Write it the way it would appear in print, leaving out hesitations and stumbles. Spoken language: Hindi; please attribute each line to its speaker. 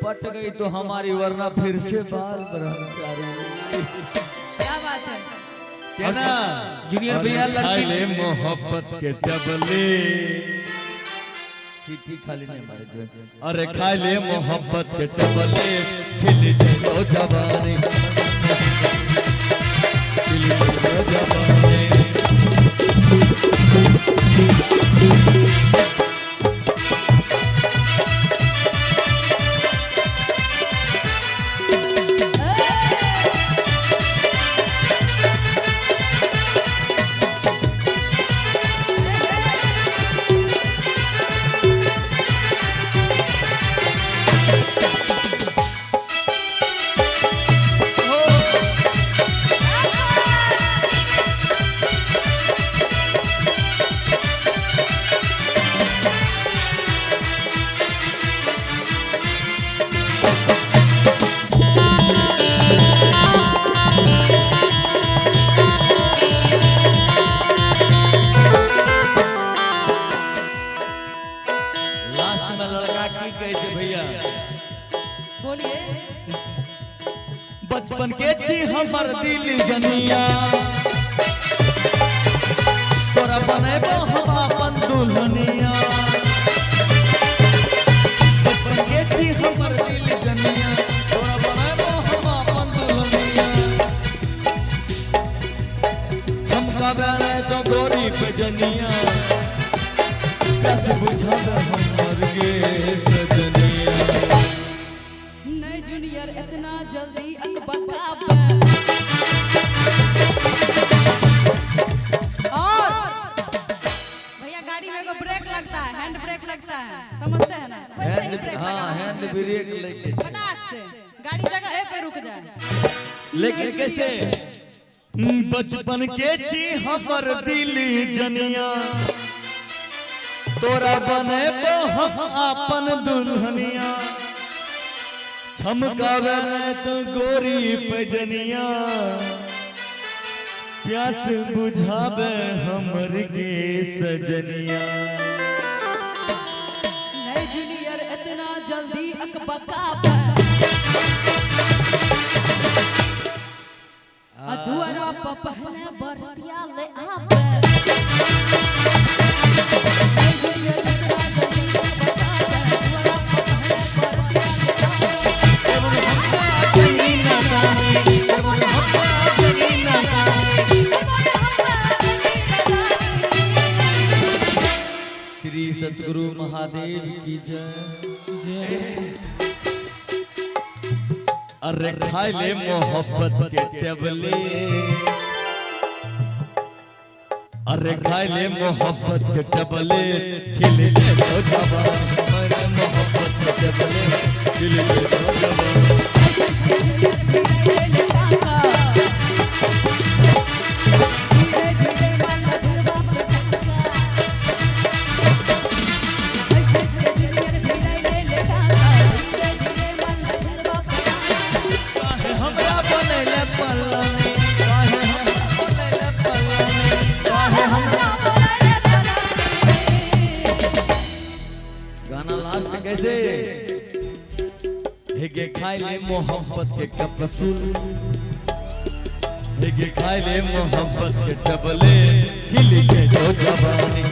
Speaker 1: पट गई तो हमारी, वरना फिर से बाल ब्रह्मचारी।
Speaker 2: क्या बात है?
Speaker 1: क्या ना
Speaker 3: जूनियर भैया लड़की
Speaker 1: ले मोहब्बत के डबले सीटी खाली नहीं हमारे जो। अरे खाई ले मोहब्बत के डबले खिल जाओ जवानी, खिल जाओ जवानी।
Speaker 2: बोलिए।
Speaker 1: बचपन के ची हमर दिल जनिया, तोरा बनेबो हम अपन दुल्हनिया। बचपन के ची हमर दिल जनिया, तोरा बनेबो हम अपन दुल्हनिया। चमकावे तो गोरी पे जनिया, कैसे बुझावे हमर के सजनिया।
Speaker 2: नहीं जूनियर इतना जल्दी अकबकाब। और भैया गाड़ी में एगो ब्रेक लगता है, हैंड ब्रेक लगता है, समझते हैं ना? वैसे ही ब्रेक लगा।
Speaker 1: हाँ, हैंड ब्रेक लेके
Speaker 2: फटाक से गाड़ी जगह पे रुक जाए।
Speaker 1: लेकिन कैसे? बचपन के ची हमर दिल जनिया, तोरा बनेबो हम अपन दुल्हनिया। छमकावे तो गोरी पजनिया, प्यास बुझावे हमर के सजनिया।
Speaker 2: नहीं जूनियर इतना जल्दी अकबकाब। दुआरा पर पहले बरतिया ले आब। नहीं जूनियर इतना जल्दी अकबकाब। दुआरा पर पहले बरतिया ले आब।
Speaker 1: श्री सतगुरु महादेव की जय जय। अरे खाई ले मोहब्बत के टेबले, अरे खाई ले मोहब्बत के टेबले खिल जाओ जवानी। अरे मोहब्बत के टेबले खिल जाओ जवानी। गाना लास्ट में कैसे? हेगे खाई ले मोहब्बत के कपसूल, हेगे खाई ले मोहब्बत के डबले खिल जाओ जवानी।